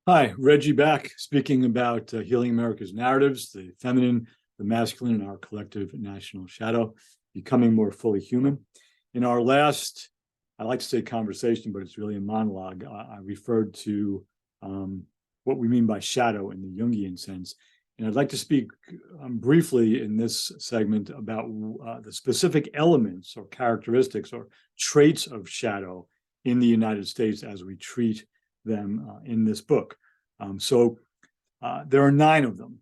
Hi, Reggie back, speaking about healing America's narratives, the feminine, the masculine, and our collective national shadow, becoming more fully human. In our last, I like to say conversation, but it's really a monologue, I referred to what we mean by shadow in the Jungian sense. And I'd like to speak briefly in this segment about the specific elements or characteristics or traits of shadow in the United States as we treat them in this book. There are 9 of them.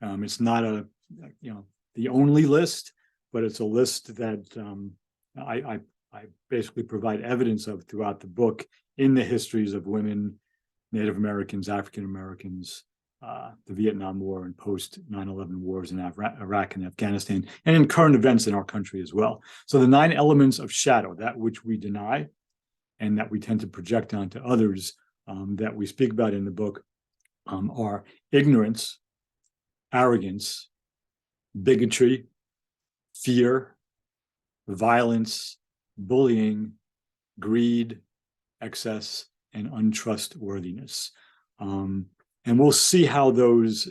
It's not the only list, but it's a list that I basically provide evidence of throughout the book in the histories of women, Native Americans, African Americans, the Vietnam War and post 9/11 wars in Iraq and Afghanistan, and in current events in our country as well. So the 9 elements of shadow, that which we deny and that we tend to project onto others, that we speak about in the book, are ignorance, arrogance, bigotry, fear, violence, bullying, greed, excess, and untrustworthiness. And we'll see how those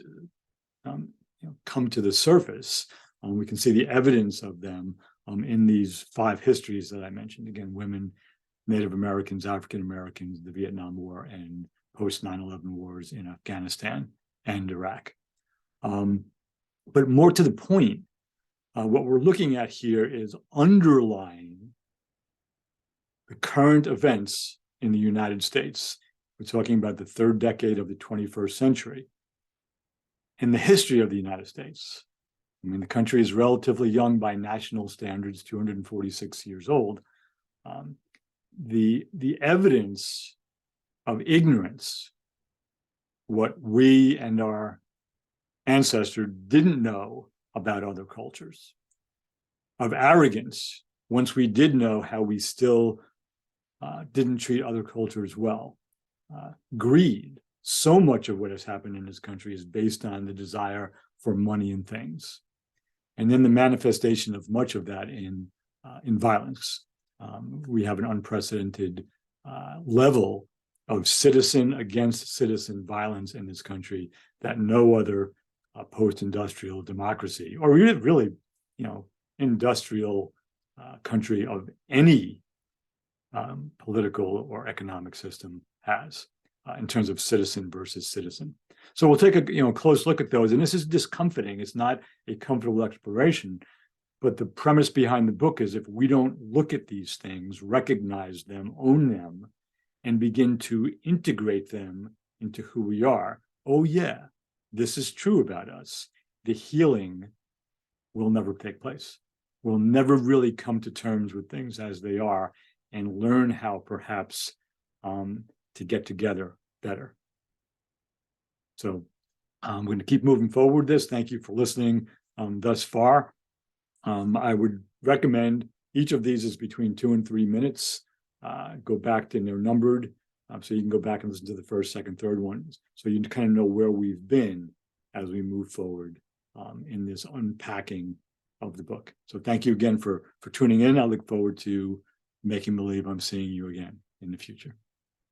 come to the surface. We can see the evidence of them in these 5 histories that I mentioned. Again, women, Native Americans, African Americans, the Vietnam War, and post 9/11 wars in Afghanistan and Iraq. But more to the point, what we're looking at here is underlying the current events in the United States. We're talking about the 3rd decade of the 21st century. In the history of the United States, I mean, the country is relatively young by national standards, 246 years old. The evidence of ignorance, what we and our ancestors didn't know about other cultures, of arrogance, once we did know how we still didn't treat other cultures well, greed. So much of what has happened in this country is based on the desire for money and things. And then the manifestation of much of that in violence. We have an unprecedented level of citizen against citizen violence in this country that no other post-industrial democracy, or really, industrial country of any political or economic system has, in terms of citizen versus citizen. So we'll take a close look at those, and this is discomforting. It's not a comfortable exploration, but the premise behind the book is if we don't look at these things, recognize them, own them, and begin to integrate them into who we are, oh yeah, this is true about us, the healing will never take place. We'll never really come to terms with things as they are and learn how perhaps to get together better. So I'm going to keep moving forward with this. Thank you for listening thus far. I would recommend each of these is between 2 and 3 minutes. Go back to, and they're numbered, so you can go back and listen to the 1st, 2nd, 3rd ones, so you kind of know where we've been as we move forward in this unpacking of the book. So thank you again for tuning in. I look forward to making believe I'm seeing you again in the future.